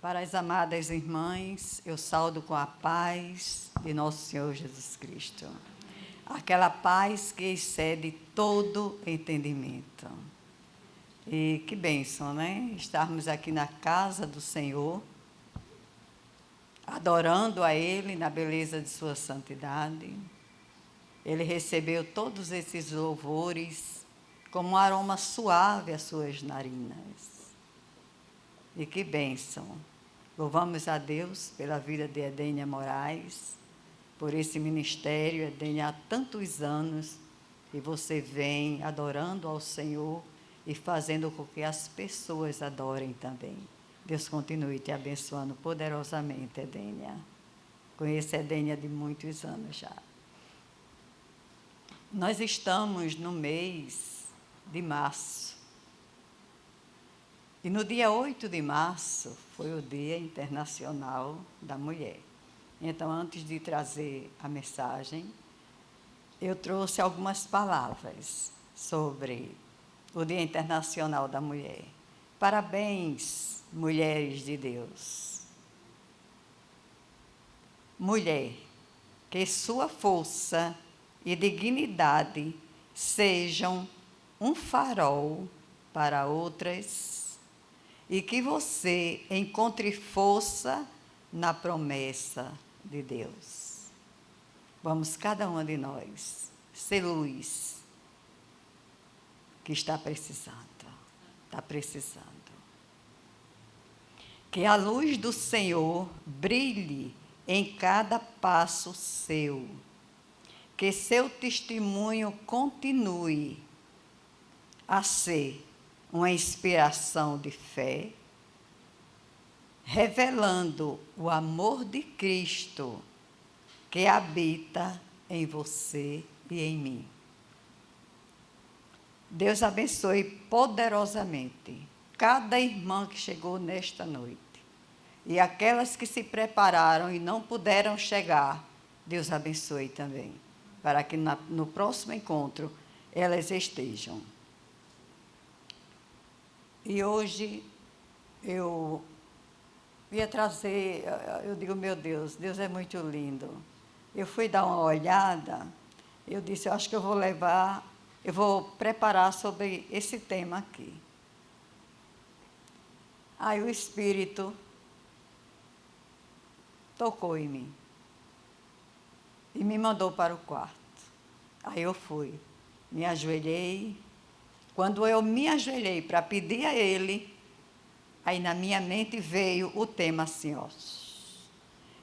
Para as amadas irmãs, eu saúdo com a paz de nosso Senhor Jesus Cristo. Aquela paz que excede todo entendimento. E que bênção, né? Estarmos aqui na casa do Senhor, adorando a Ele na beleza de sua santidade. Ele recebeu todos esses louvores como um aroma suave às suas narinas. E que bênção! Louvamos a Deus pela vida de Edênia Moraes, por esse ministério, Edênia, há tantos anos que você vem adorando ao Senhor e fazendo com que as pessoas adorem também. Deus continue te abençoando poderosamente, Edênia. Conheço a Edênia de muitos anos já. Nós estamos no mês de março. E no dia 8 de março foi o Dia Internacional da Mulher. Então, antes de trazer a mensagem, eu trouxe algumas palavras sobre o Dia Internacional da Mulher. Parabéns, mulheres de Deus. Mulher, que sua força e dignidade sejam um farol para outras e que você encontre força na promessa de Deus. Vamos, cada uma de nós, ser luz que está precisando. Que a luz do Senhor brilhe em cada passo seu. Que seu testemunho continue a ser uma inspiração de fé, revelando o amor de Cristo que habita em você e em mim. Deus abençoe poderosamente cada irmã que chegou nesta noite. E aquelas que se prepararam e não puderam chegar, Deus abençoe também, para que no próximo encontro elas estejam. E hoje eu ia trazer, eu digo, meu Deus, Deus é muito lindo. Eu fui dar uma olhada, eu disse, eu acho que eu vou preparar sobre esse tema aqui. Aí o Espírito tocou em mim e me mandou para o quarto. Aí eu fui, me ajoelhei. Quando eu me ajoelhei para pedir a Ele, aí na minha mente veio o tema assim, ó.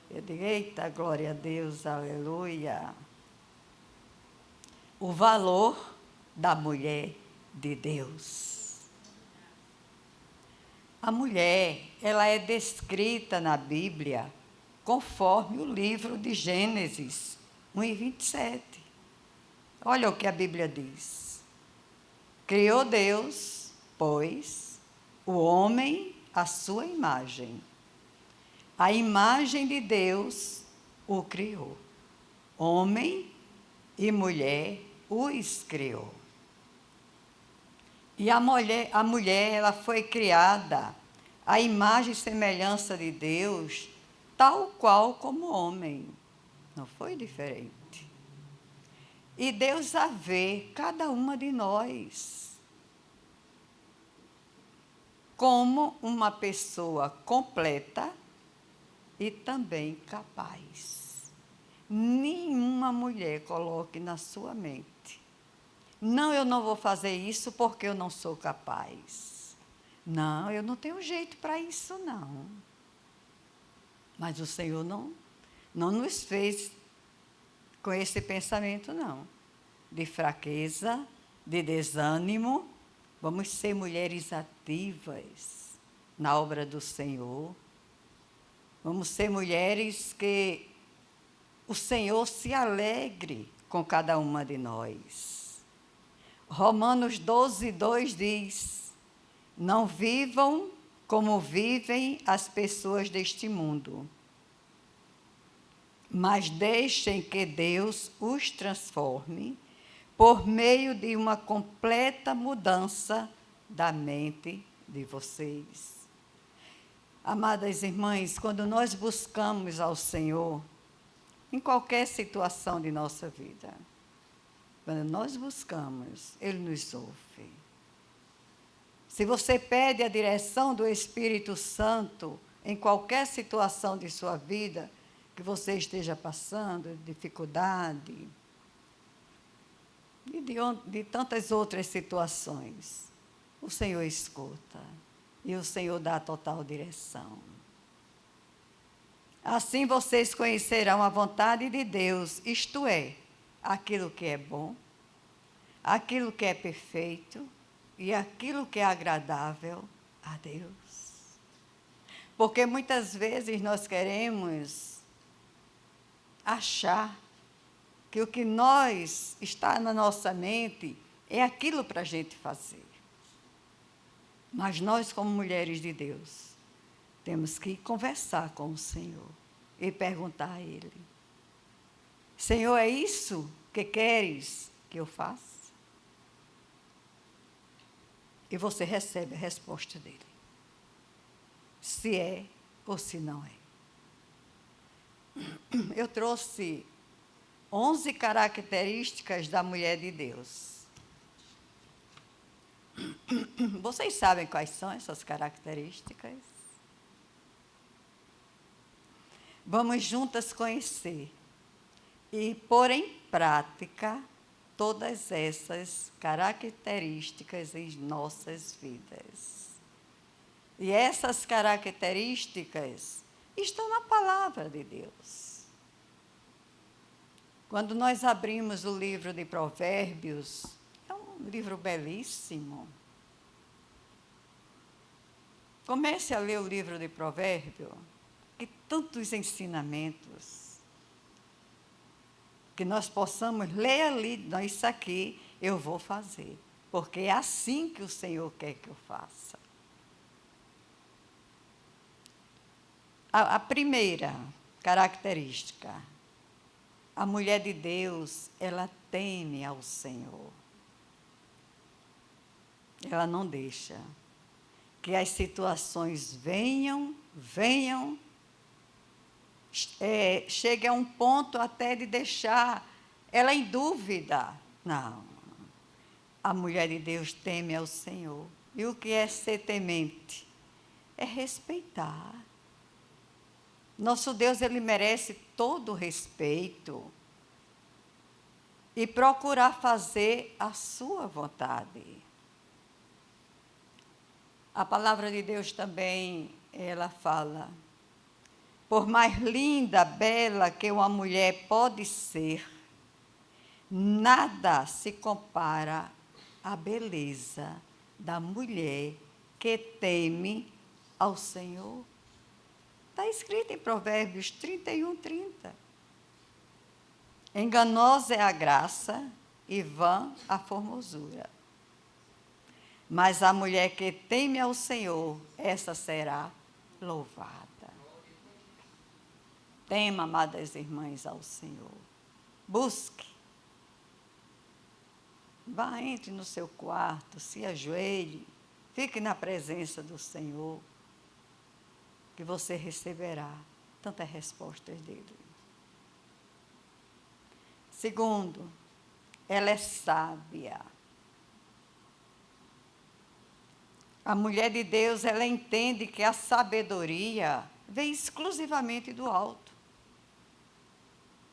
Eu digo, eita, glória a Deus, aleluia. O valor da mulher de Deus. A mulher, ela é descrita na Bíblia conforme o livro de Gênesis 1:27. Olha o que a Bíblia diz. Criou Deus, pois, o homem à sua imagem. A imagem de Deus o criou. Homem e mulher os criou. E a mulher, ela foi criada à imagem e semelhança de Deus, tal qual como homem. Não foi diferente. E Deus a vê cada uma de nós como uma pessoa completa e também capaz. Nenhuma mulher coloque na sua mente, não, eu não vou fazer isso porque eu não sou capaz. Não, eu não tenho jeito para isso, não. Mas o Senhor não nos fez com esse pensamento, não. De fraqueza, de desânimo. Vamos ser mulheres ativas na obra do Senhor. Vamos ser mulheres que o Senhor se alegre com cada uma de nós. Romanos 12:2 diz, não vivam como vivem as pessoas deste mundo, mas deixem que Deus os transforme por meio de uma completa mudança da mente de vocês. Amadas irmãs, quando nós buscamos ao Senhor, em qualquer situação de nossa vida, quando nós buscamos, Ele nos ouve. Se você pede a direção do Espírito Santo em qualquer situação de sua vida que você esteja passando, dificuldade, e de tantas outras situações, o Senhor escuta e o Senhor dá a total direção. Assim vocês conhecerão a vontade de Deus, isto é, aquilo que é bom, aquilo que é perfeito e aquilo que é agradável a Deus. Porque muitas vezes nós queremos achar que o que está na nossa mente é aquilo para a gente fazer. Mas nós, como mulheres de Deus, temos que conversar com o Senhor e perguntar a Ele: Senhor, é isso que queres que eu faça? E você recebe a resposta dele, se é ou se não é. Eu trouxe 11 características da mulher de Deus. Vocês sabem quais são essas características? Vamos juntas conhecer e pôr em prática todas essas características em nossas vidas. E essas características estão na palavra de Deus. Quando nós abrimos o livro de Provérbios, é um livro belíssimo. Comece a ler o livro de Provérbios, que tantos ensinamentos, que nós possamos ler ali, isso aqui eu vou fazer, porque é assim que o Senhor quer que eu faça. A primeira característica, a mulher de Deus, ela teme ao Senhor. Ela não deixa que as situações venham, chegue a um ponto até de deixar ela em dúvida. Não. A mulher de Deus teme ao Senhor. E o que é ser temente? É respeitar. Nosso Deus, Ele merece todo o respeito. E procurar fazer a sua vontade. A palavra de Deus também, ela fala: por mais linda, bela que uma mulher pode ser, nada se compara à beleza da mulher que teme ao Senhor. Está escrito em Provérbios 31:30. Enganosa é a graça e vã a formosura. Mas a mulher que teme ao Senhor, essa será louvada. Tema, amadas irmãs, ao Senhor. Busque. Vá, entre no seu quarto, se ajoelhe, fique na presença do Senhor, que você receberá tantas respostas dele. Segundo, ela é sábia. A mulher de Deus, ela entende que a sabedoria vem exclusivamente do alto.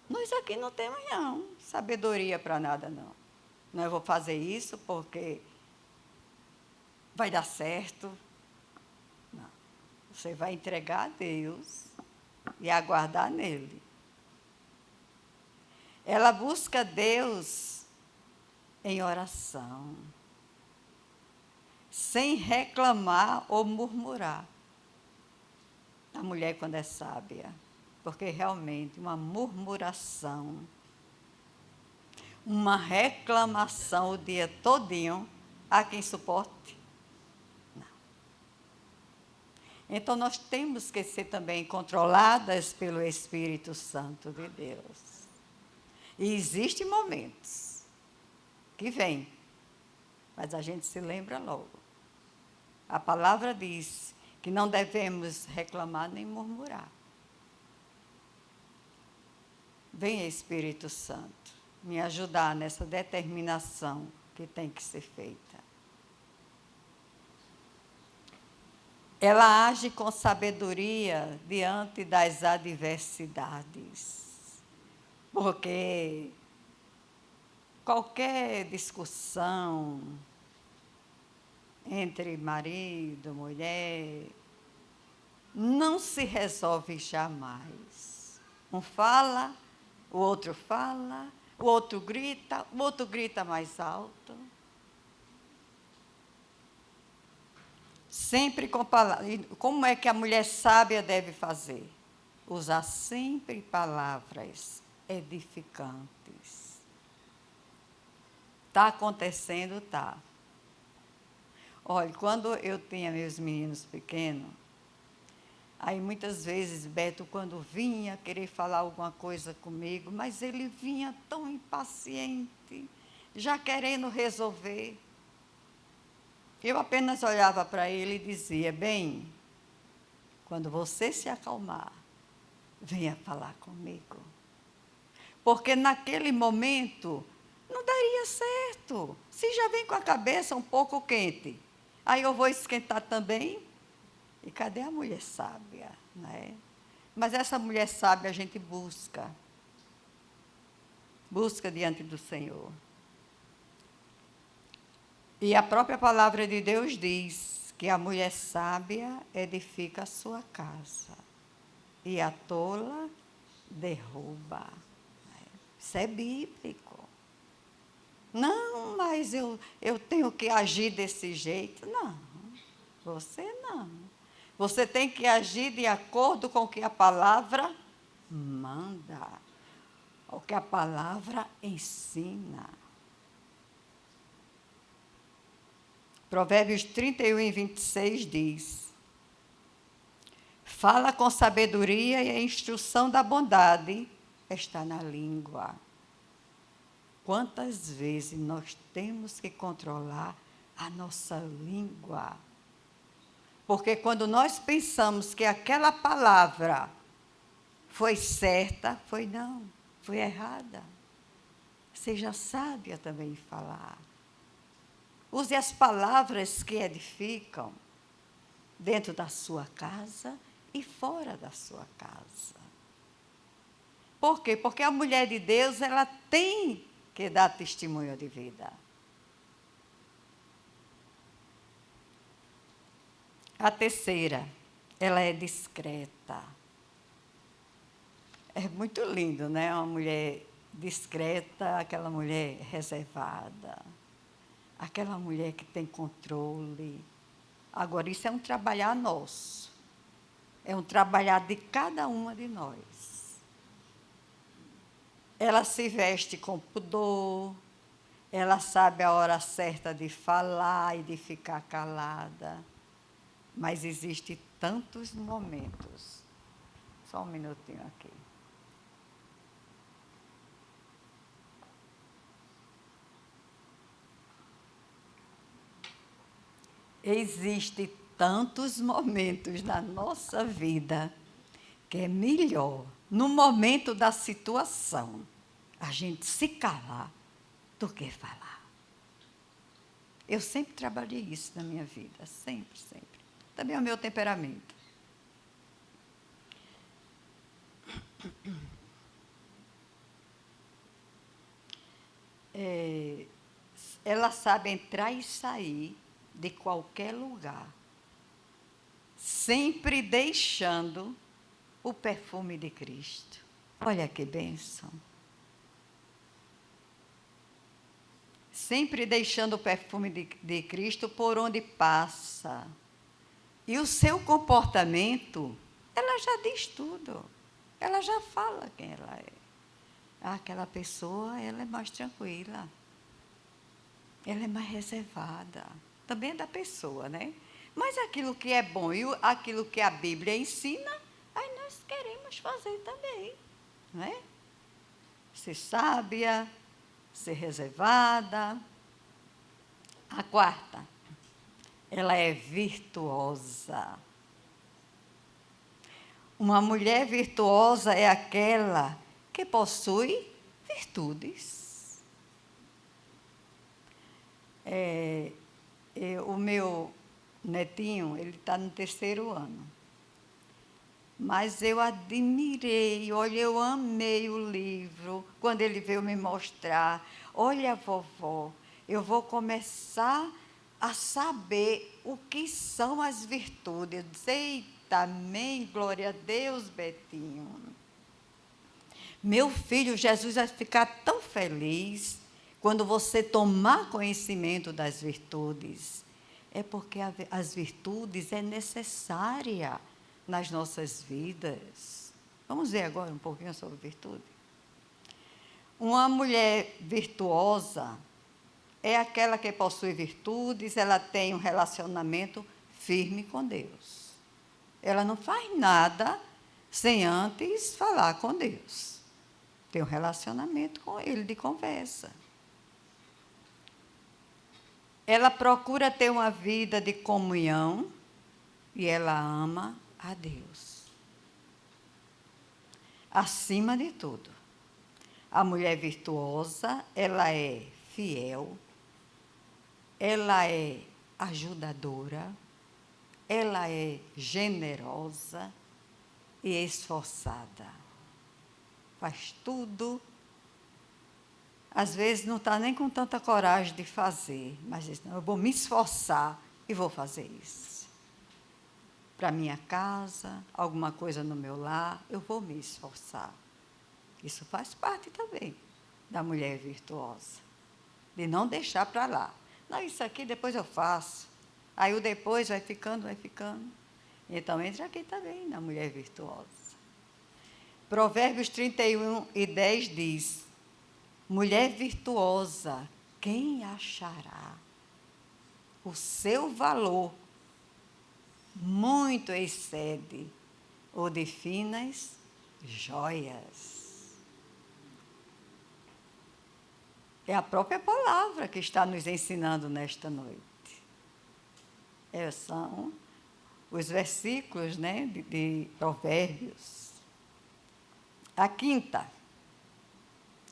Nós aqui não temos, não, sabedoria para nada, não. Não, eu vou fazer isso porque vai dar certo. Não. Você vai entregar a Deus e aguardar nele. Ela busca Deus em oração, sem reclamar ou murmurar. A mulher, quando é sábia, porque realmente uma murmuração, uma reclamação o dia todinho, há quem suporte? Não. Então, nós temos que ser também controladas pelo Espírito Santo de Deus. E existem momentos que vêm, mas a gente se lembra logo. A palavra diz que não devemos reclamar nem murmurar. Venha, Espírito Santo, me ajudar nessa determinação que tem que ser feita. Ela age com sabedoria diante das adversidades, porque qualquer discussão entre marido, mulher, não se resolve jamais. Um fala, o outro grita mais alto. Sempre com palavras. Como é que a mulher sábia deve fazer? Usar sempre palavras edificantes. Está acontecendo? Está. Olha, quando eu tinha meus meninos pequenos, aí muitas vezes Beto, quando vinha querer falar alguma coisa comigo, mas ele vinha tão impaciente, já querendo resolver. Eu apenas olhava para ele e dizia: bem, quando você se acalmar, venha falar comigo. Porque naquele momento não daria certo. Se já vem com a cabeça um pouco quente, aí eu vou esquentar também. E cadê a mulher sábia, né? Mas essa mulher sábia a gente busca diante do Senhor. E a própria palavra de Deus diz que a mulher sábia edifica a sua casa e a tola derruba. Isso é bíblico. Não, mas eu tenho que agir desse jeito. Não, você não. Você tem que agir de acordo com o que a palavra manda, o que a palavra ensina. Provérbios 31:26 diz: fala com sabedoria e a instrução da bondade está na língua. Quantas vezes nós temos que controlar a nossa língua? Porque quando nós pensamos que aquela palavra foi certa, foi errada. Seja sábia também em falar. Use as palavras que edificam dentro da sua casa e fora da sua casa. Por quê? Porque a mulher de Deus, ela tem que dar testemunho de vida. A terceira, ela é discreta. É muito lindo, né? Uma mulher discreta, aquela mulher reservada, aquela mulher que tem controle. Agora, isso é um trabalhar nosso. É um trabalhar de cada uma de nós. Ela se veste com pudor, ela sabe a hora certa de falar e de ficar calada. Mas existem tantos momentos. Só um minutinho aqui. Existem tantos momentos na nossa vida que é melhor, no momento da situação, a gente se calar do que falar. Eu sempre trabalhei isso na minha vida, sempre, sempre. Também é o meu temperamento. Ela sabe entrar e sair de qualquer lugar, sempre deixando o perfume de Cristo. Olha que bênção. Sempre deixando o perfume de Cristo por onde passa. E o seu comportamento, ela já diz tudo. Ela já fala quem ela é. Aquela pessoa, ela é mais tranquila. Ela é mais reservada. Também é da pessoa, né? Mas aquilo que é bom e aquilo que a Bíblia ensina, aí nós queremos fazer também, não é? Ser sábia, ser reservada. A quarta, ela é virtuosa. Uma mulher virtuosa é aquela que possui virtudes. O meu netinho, ele está no 3º ano. Mas eu admirei, olha, eu amei o livro, quando ele veio me mostrar. Olha, vovó, eu vou começar a saber o que são as virtudes. Eu disse, eita, amém, glória a Deus, Betinho. Meu filho, Jesus vai ficar tão feliz quando você tomar conhecimento das virtudes. É porque as virtudes é necessária nas nossas vidas. Vamos ver agora um pouquinho sobre virtude. Uma mulher virtuosa é aquela que possui virtudes, ela tem um relacionamento firme com Deus. Ela não faz nada sem antes falar com Deus. Tem um relacionamento com Ele, de conversa. Ela procura ter uma vida de comunhão e ela ama a Deus. Acima de tudo, a mulher virtuosa, ela é fiel, ela é ajudadora, ela é generosa e esforçada. Faz tudo. Às vezes não está nem com tanta coragem de fazer, mas diz, não, eu vou me esforçar e vou fazer isso. Para minha casa, alguma coisa no meu lar, eu vou me esforçar. Isso faz parte também da mulher virtuosa, de não deixar para lá. Não, isso aqui depois eu faço. Aí o depois vai ficando, vai ficando. Então entra aqui também na mulher virtuosa. Provérbios 31:10 diz, mulher virtuosa, quem achará? O seu valor muito excede o de finas joias. É a própria palavra que está nos ensinando nesta noite. São os versículos, né, de Provérbios. A quinta,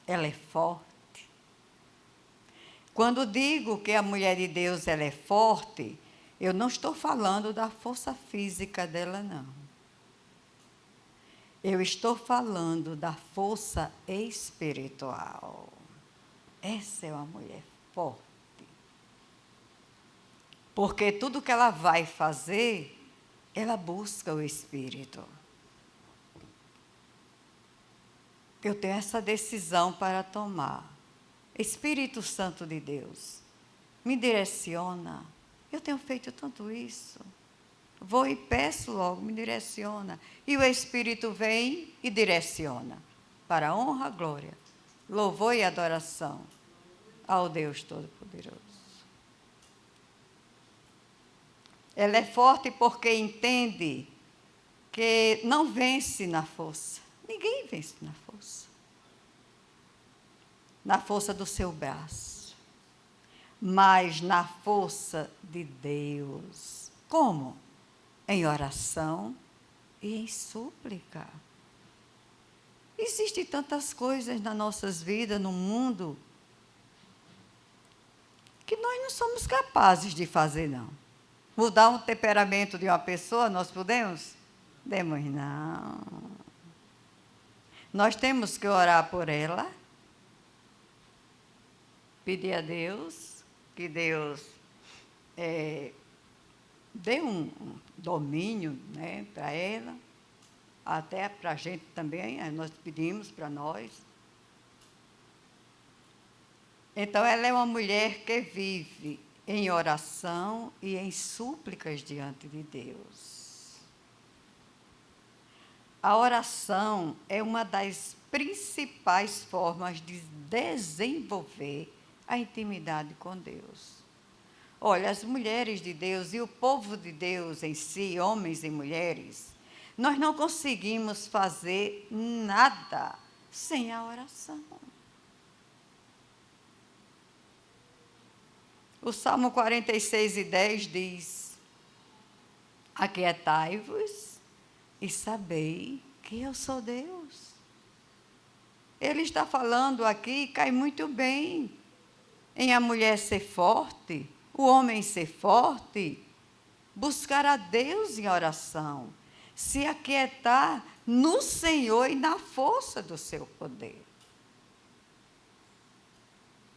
ela é forte. Quando digo que a mulher de Deus ela é forte, eu não estou falando da força física dela, não. Eu estou falando da força espiritual. Essa é uma mulher forte. Porque tudo que ela vai fazer, ela busca o Espírito. Eu tenho essa decisão para tomar. Espírito Santo de Deus, me direciona. Eu tenho feito tanto isso. Vou e peço logo, me direciona. E o Espírito vem e direciona. Para a honra, glória, louvor e adoração ao Deus Todo-Poderoso. Ela é forte porque entende que não vence na força. Ninguém vence na força. Na força do seu braço. Mas na força de Deus. Como? Em oração e em súplica. Existem tantas coisas nas nossas vidas, no mundo, que nós não somos capazes de fazer, não. Mudar um temperamento de uma pessoa, nós podemos? Podemos não. Nós temos que orar por ela, pedir a Deus, que Deus dê um domínio, né, para ela, até para a gente também, nós pedimos para nós. Então, ela é uma mulher que vive em oração e em súplicas diante de Deus. A oração é uma das principais formas de desenvolver a intimidade com Deus. Olha, as mulheres de Deus e o povo de Deus em si, homens e mulheres, nós não conseguimos fazer nada sem a oração. O Salmo 46:10 diz, aquietai-vos e sabei que eu sou Deus. Ele está falando aqui, cai muito bem, em a mulher ser forte, o homem ser forte, buscar a Deus em oração, se aquietar no Senhor e na força do seu poder.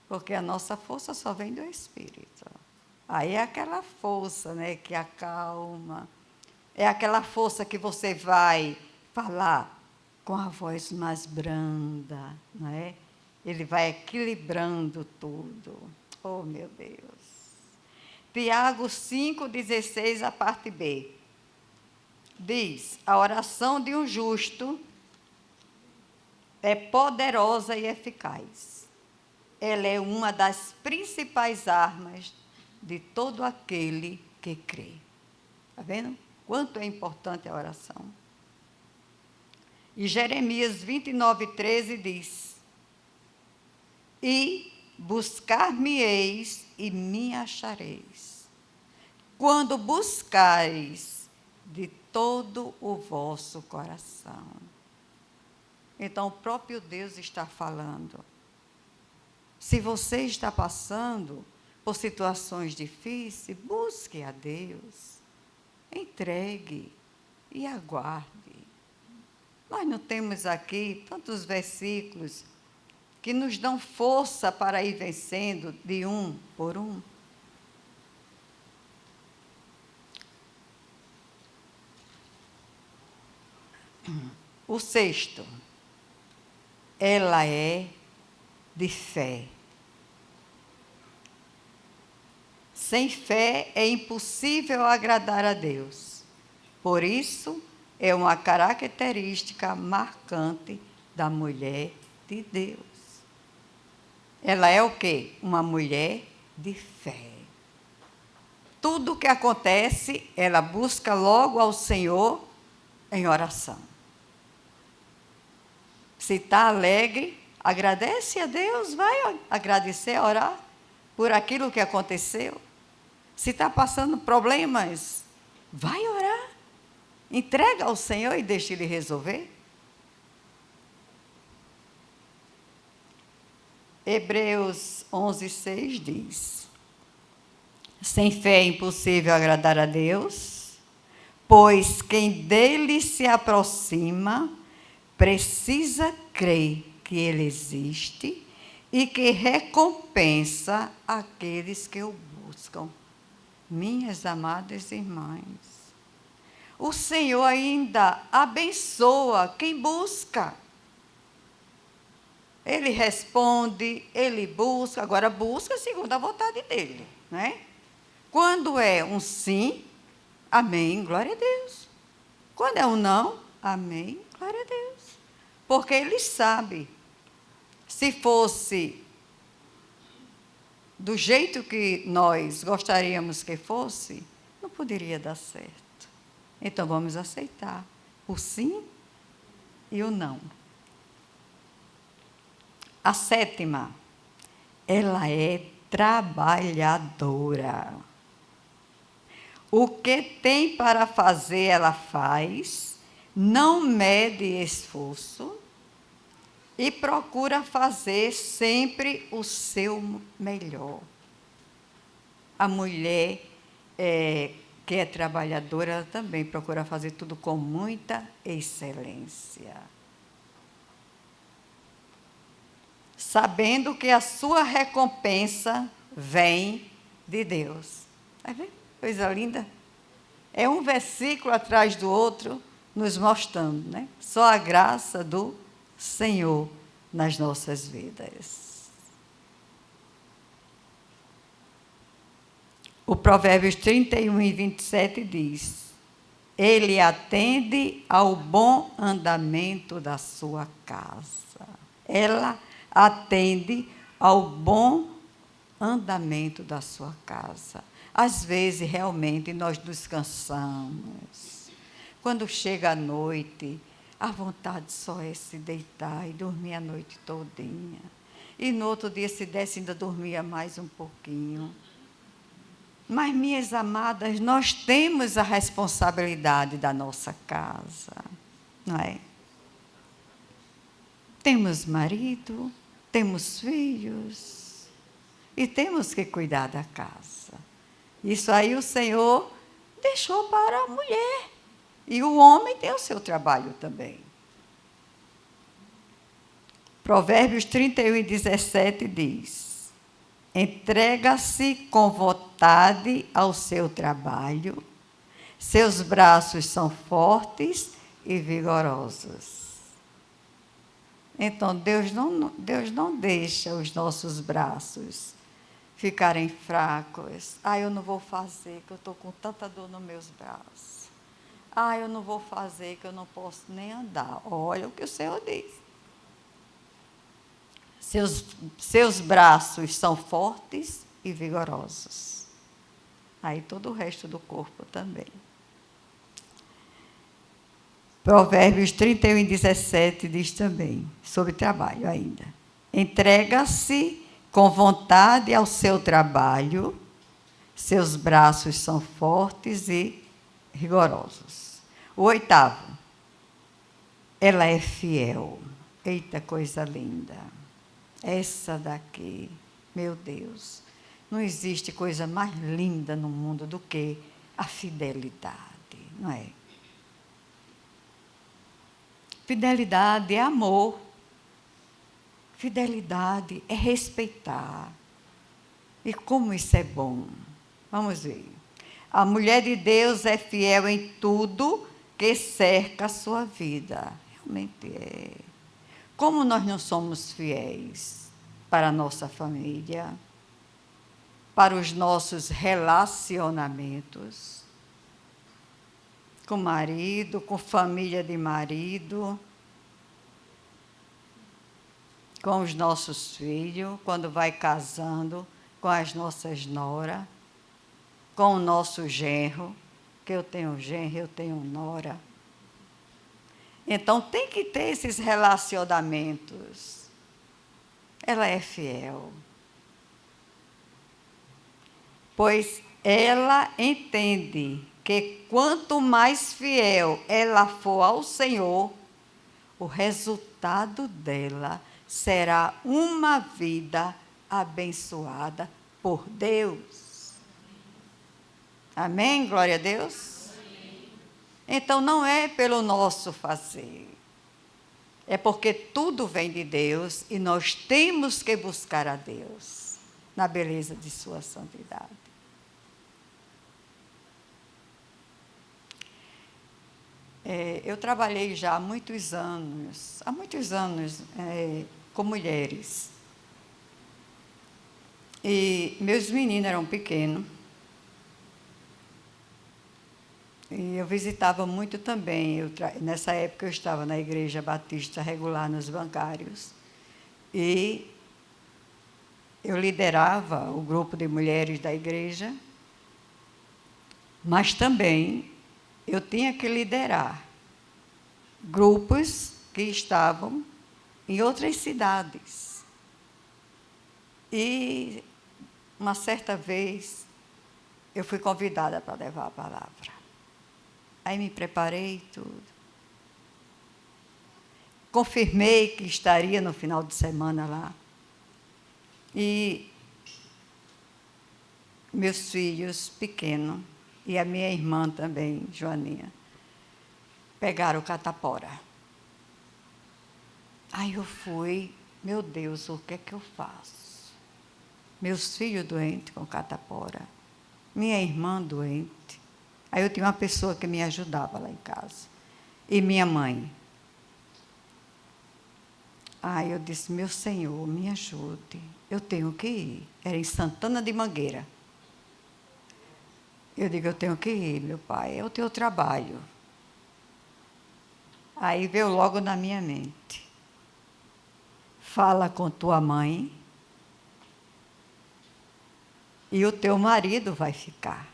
Porque a nossa força só vem do Espírito. Aí é aquela força, né, que acalma, é aquela força que você vai falar com a voz mais branda, não é? Ele vai equilibrando tudo. Oh, meu Deus. Tiago 5,16, a parte B. Diz: a oração de um justo é poderosa e eficaz. Ela é uma das principais armas de todo aquele que crê. Está vendo? Quanto é importante a oração. E Jeremias 29,13 diz: e buscar-me-eis e me achareis, quando buscareis de todo o vosso coração. Então, o próprio Deus está falando. Se você está passando por situações difíceis, busque a Deus, entregue e aguarde. Nós não temos aqui tantos versículos que nos dão força para ir vencendo de um por um. O sexto, ela é de fé. Sem fé é impossível agradar a Deus. Por isso, é uma característica marcante da mulher de Deus. Ela é o quê? Uma mulher de fé. Tudo o que acontece, ela busca logo ao Senhor em oração. Se está alegre, agradece a Deus, vai agradecer, orar por aquilo que aconteceu. Se está passando problemas, vai orar. Entrega ao Senhor e deixa Ele resolver. Hebreus 11,6 diz: sem fé é impossível agradar a Deus, pois quem dele se aproxima precisa crer que Ele existe e que recompensa aqueles que o buscam. Minhas amadas irmãs, o Senhor ainda abençoa quem busca. Ele responde, ele busca, agora busca segundo a vontade dele, né? Quando é um sim, amém, glória a Deus. Quando é um não, amém, glória a Deus. Porque ele sabe, se fosse do jeito que nós gostaríamos que fosse, não poderia dar certo. Então vamos aceitar o sim e o não. A sétima, ela é trabalhadora. O que tem para fazer, ela faz, não mede esforço e procura fazer sempre o seu melhor. A mulher que é trabalhadora, ela também procura fazer tudo com muita excelência. Sabendo que a sua recompensa vem de Deus. Vai ver? Coisa linda. É um versículo atrás do outro, nos mostrando, né? Só a graça do Senhor nas nossas vidas. O Provérbios 31:27 diz: ele atende ao bom andamento da sua casa. Ela atende ao bom andamento da sua casa. Às vezes, realmente, nós nos cansamos. Quando chega a noite, a vontade só é se deitar e dormir a noite todinha. E no outro dia, se desse, ainda dormia mais um pouquinho. Mas, minhas amadas, nós temos a responsabilidade da nossa casa, não é? Temos marido, temos filhos e temos que cuidar da casa. Isso aí o Senhor deixou para a mulher. E o homem tem o seu trabalho também. Provérbios 31:17 diz: entrega-se com vontade ao seu trabalho, seus braços são fortes e vigorosos. Então, Deus não deixa os nossos braços ficarem fracos. Eu não vou fazer, que eu estou com tanta dor nos meus braços. Eu não vou fazer, que eu não posso nem andar. Olha o que o Senhor diz. Seus braços são fortes e vigorosos. Aí todo o resto do corpo também. Provérbios 31:17 diz também, sobre trabalho ainda. Entrega-se com vontade ao seu trabalho, seus braços são fortes e rigorosos. O 8º, ela é fiel. Eita, coisa linda. Essa daqui, meu Deus, não existe coisa mais linda no mundo do que a fidelidade, não é? Fidelidade é amor. Fidelidade é respeitar. E como isso é bom. Vamos ver. A mulher de Deus é fiel em tudo que cerca a sua vida. Realmente é. Como nós não somos fiéis para a nossa família, para os nossos relacionamentos, com marido, com família de marido, com os nossos filhos, quando vai casando, com as nossas noras, com o nosso genro, que eu tenho genro, eu tenho nora. Então, tem que ter esses relacionamentos. Ela é fiel. Pois ela entende que quanto mais fiel ela for ao Senhor, o resultado dela será uma vida abençoada por Deus. Amém? Glória a Deus. Amém. Então, não é pelo nosso fazer. É porque tudo vem de Deus e nós temos que buscar a Deus na beleza de sua santidade. Eu trabalhei já há muitos anos com mulheres. E meus meninos eram pequenos. E eu visitava muito também. Nessa época eu estava na Igreja Batista Regular nos Bancários. E eu liderava o grupo de mulheres da igreja, mas também eu tinha que liderar grupos que estavam em outras cidades. E uma certa vez eu fui convidada para levar a palavra. Aí me preparei tudo. Confirmei que estaria no final de semana lá. E meus filhos pequenos, e a minha irmã também, Joaninha, pegaram o catapora. Aí eu fui, meu Deus, o que é que eu faço? Meus filhos doentes com catapora, minha irmã doente. Aí eu tinha uma pessoa que me ajudava lá em casa. E minha mãe. Aí eu disse, meu Senhor, me ajude. Eu tenho que ir. Era em Santana de Mangueira. Eu digo, eu tenho que ir, meu pai, é o teu trabalho. Aí veio logo na minha mente. Fala com tua mãe e o teu marido vai ficar.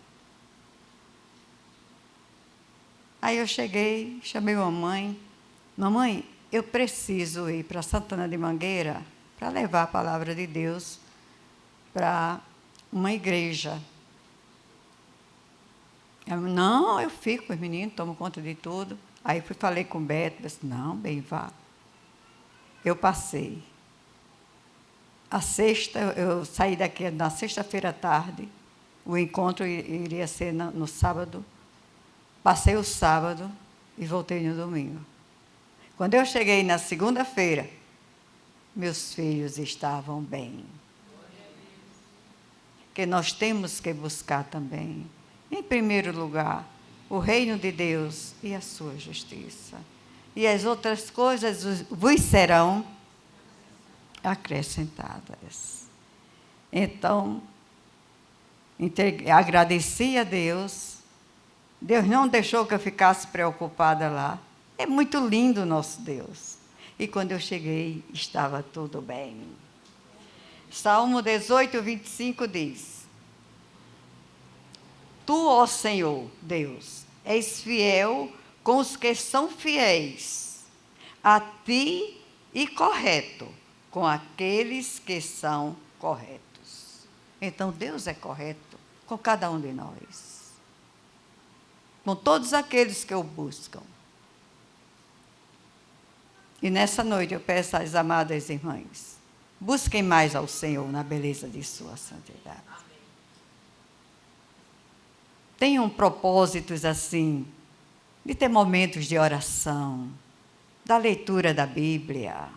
Aí eu cheguei, chamei a mamãe. Mamãe, eu preciso ir para Santana de Mangueira para levar a palavra de Deus para uma igreja. Não, eu fico com os meninos, tomo conta de tudo. Aí falei com o Beto, disse, não, bem, vá. Eu passei. A sexta, eu saí daqui na sexta-feira à tarde, o encontro iria ser no sábado. Passei o sábado e voltei no domingo. Quando eu cheguei na segunda-feira, meus filhos estavam bem. Porque nós temos que buscar também, em primeiro lugar, o reino de Deus e a sua justiça. E as outras coisas vos serão acrescentadas. Então, agradeci a Deus. Deus não deixou que eu ficasse preocupada lá. É muito lindo o nosso Deus. E quando eu cheguei, estava tudo bem. Salmo 18, 25 diz: Tu, ó Senhor, Deus, és fiel com os que são fiéis a ti e correto com aqueles que são corretos. Então, Deus é correto com cada um de nós. Com todos aqueles que o buscam. E nessa noite eu peço às amadas irmãs, busquem mais ao Senhor na beleza de sua santidade. Tenham propósitos assim, de ter momentos de oração, da leitura da Bíblia.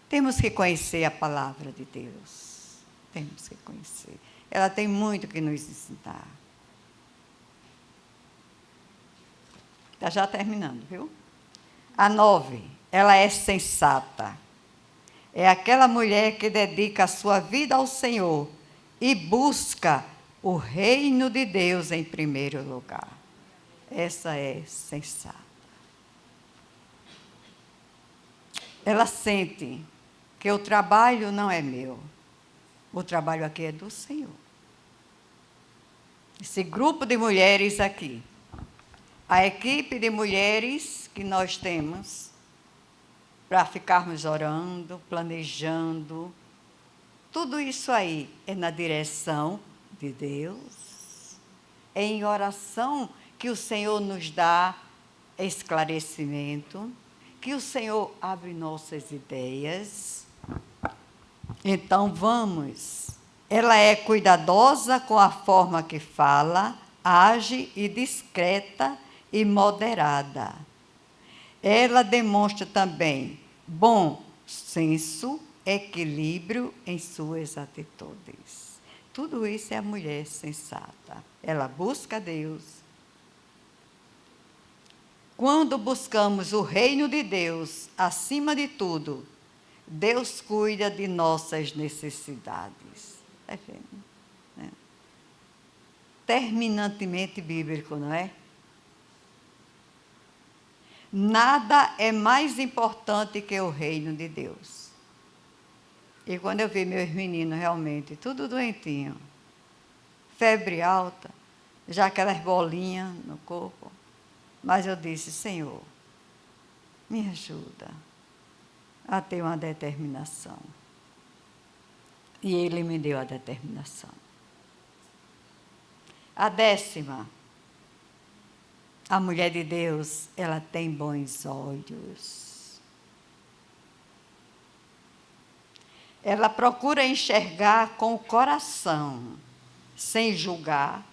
Temos que conhecer a palavra de Deus. Temos que conhecer. Ela tem muito que nos ensinar. Está já terminando, viu? A 9, ela é sensata. É aquela mulher que dedica a sua vida ao Senhor e busca o reino de Deus em primeiro lugar. Essa é sensata. Ela sente que o trabalho não é meu. O trabalho aqui é do Senhor. Esse grupo de mulheres aqui, a equipe de mulheres que nós temos, para ficarmos orando, planejando, tudo isso aí é na direção de Deus. É em oração que o Senhor nos dá esclarecimento, que o Senhor abre nossas ideias. Então, vamos. Ela é cuidadosa com a forma que fala, age e discreta e moderada. Ela demonstra também bom senso, equilíbrio em suas atitudes. Tudo isso é a mulher sensata. Ela busca Deus. Quando buscamos o reino de Deus, acima de tudo, Deus cuida de nossas necessidades. Está vendo? É. Terminantemente bíblico, não é? Nada é mais importante que o reino de Deus. E quando eu vi meus meninos realmente, tudo doentinho, febre alta, já aquelas bolinhas no corpo, mas eu disse, Senhor, me ajuda a ter uma determinação. E Ele me deu a determinação. A 10ª, a mulher de Deus, ela tem bons olhos. Ela procura enxergar com o coração, sem julgar.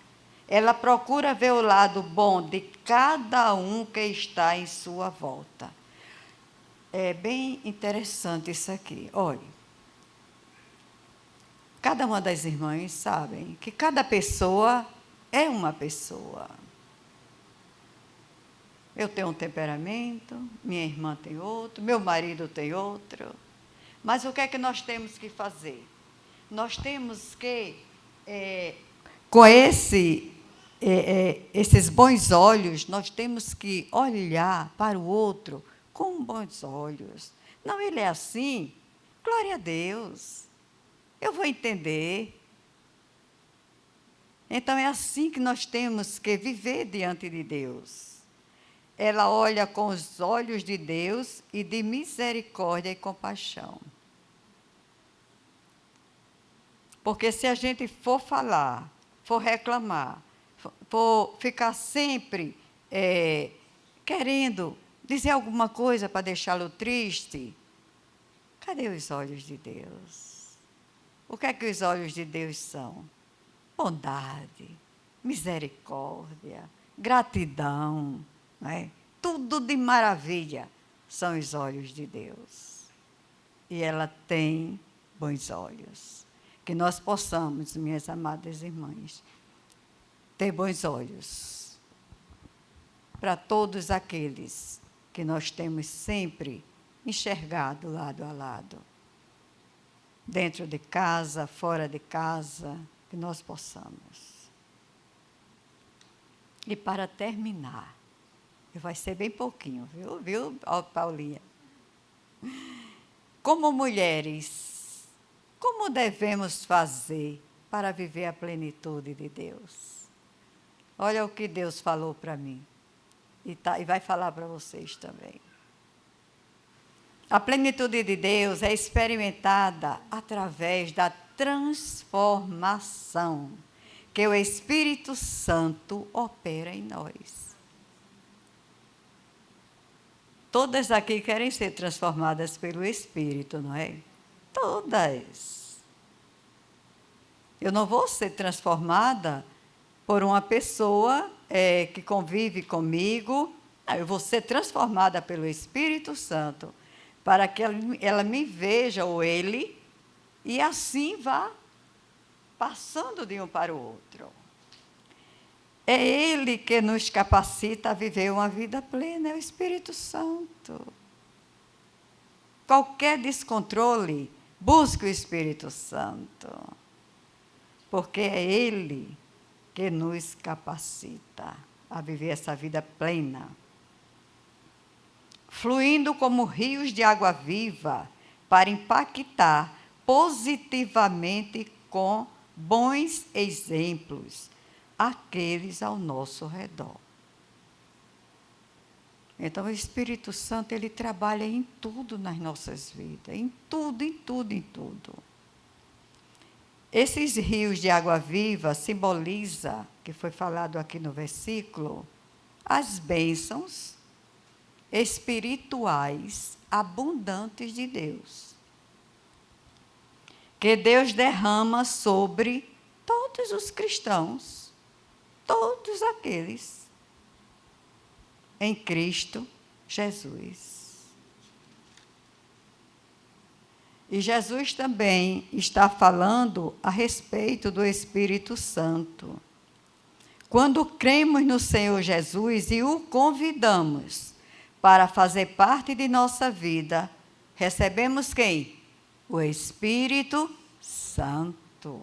Ela procura ver o lado bom de cada um que está em sua volta. É bem interessante isso aqui. Olhe, cada uma das irmãs sabem que cada pessoa é uma pessoa. Eu tenho um temperamento, minha irmã tem outro, meu marido tem outro. Mas o que é que nós temos que fazer? Nós temos que, com esses bons olhos, nós temos que olhar para o outro com bons olhos. Não, ele é assim, glória a Deus, eu vou entender. Então, é assim que nós temos que viver diante de Deus. Ela olha com os olhos de Deus e de misericórdia e compaixão. Porque se a gente for falar, for reclamar, por ficar sempre querendo dizer alguma coisa para deixá-lo triste, cadê os olhos de Deus? O que é que os olhos de Deus são? Bondade, misericórdia, gratidão, não é? Tudo de maravilha são os olhos de Deus. E ela tem bons olhos. Que nós possamos, minhas amadas irmãs, ter bons olhos para todos aqueles que nós temos sempre enxergado lado a lado. Dentro de casa, fora de casa, que nós possamos. E para terminar, vai ser bem pouquinho, viu, Paulinha? Como mulheres, como devemos fazer para viver a plenitude de Deus? Olha o que Deus falou para mim. E vai falar para vocês também. A plenitude de Deus é experimentada através da transformação que o Espírito Santo opera em nós. Todas aqui querem ser transformadas pelo Espírito, não é? Todas. Eu não vou ser transformada por uma pessoa que convive comigo. Eu vou ser transformada pelo Espírito Santo para que ela me veja, ou ele, e assim vá passando de um para o outro. É Ele que nos capacita a viver uma vida plena, é o Espírito Santo. Qualquer descontrole, busque o Espírito Santo, porque é Ele que nos capacita a viver essa vida plena. Fluindo como rios de água viva para impactar positivamente com bons exemplos aqueles ao nosso redor. Então, o Espírito Santo, ele trabalha em tudo nas nossas vidas, em tudo, em tudo, em tudo. Esses rios de água viva simboliza, que foi falado aqui no versículo, as bênçãos espirituais abundantes de Deus, que Deus derrama sobre todos os cristãos, todos aqueles em Cristo Jesus. E Jesus também está falando a respeito do Espírito Santo. Quando cremos no Senhor Jesus e o convidamos para fazer parte de nossa vida, recebemos quem? O Espírito Santo,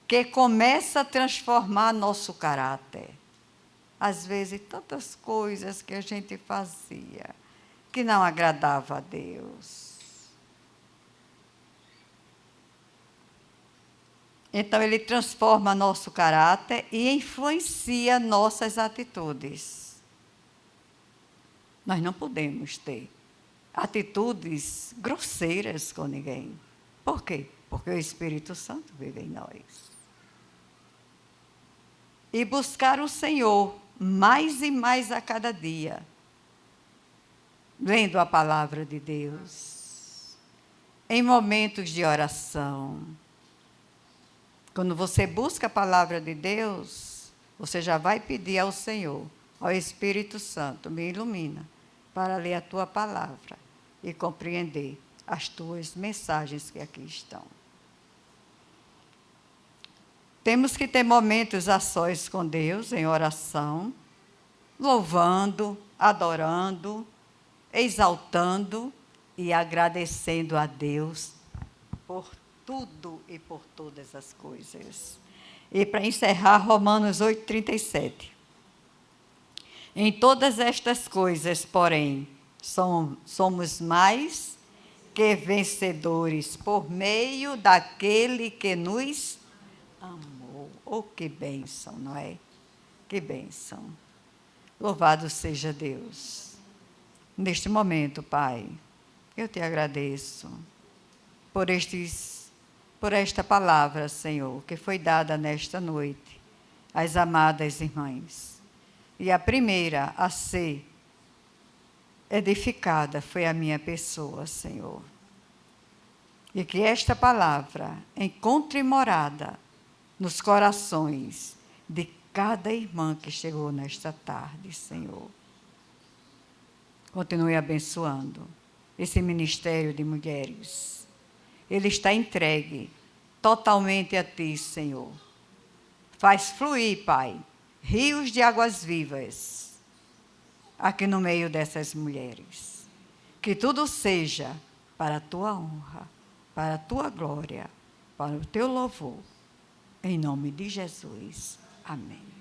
que começa a transformar nosso caráter. Às vezes, tantas coisas que a gente fazia que não agradava a Deus. Então, ele transforma nosso caráter e influencia nossas atitudes. Nós não podemos ter atitudes grosseiras com ninguém. Por quê? Porque o Espírito Santo vive em nós. E buscar o Senhor mais e mais a cada dia, lendo a palavra de Deus, em momentos de oração. Quando você busca a palavra de Deus, você já vai pedir ao Senhor, ao Espírito Santo, me ilumina para ler a tua palavra e compreender as tuas mensagens que aqui estão. Temos que ter momentos a sós com Deus, em oração, louvando, adorando, exaltando e agradecendo a Deus por tudo e por todas as coisas. E para encerrar, Romanos 8:37. Em todas estas coisas, porém, somos mais que vencedores por meio daquele que nos amou. Oh, que bênção, não é? Que bênção. Louvado seja Deus. Neste momento, Pai, eu te agradeço por esta palavra, Senhor, que foi dada nesta noite, as amadas irmãs. E a primeira a ser edificada foi a minha pessoa, Senhor. E que esta palavra encontre morada nos corações de cada irmã que chegou nesta tarde, Senhor. Continue abençoando esse ministério de mulheres. Ele está entregue totalmente a Ti, Senhor. Faz fluir, Pai, rios de águas vivas aqui no meio dessas mulheres. Que tudo seja para a Tua honra, para a Tua glória, para o Teu louvor. Em nome de Jesus. Amém.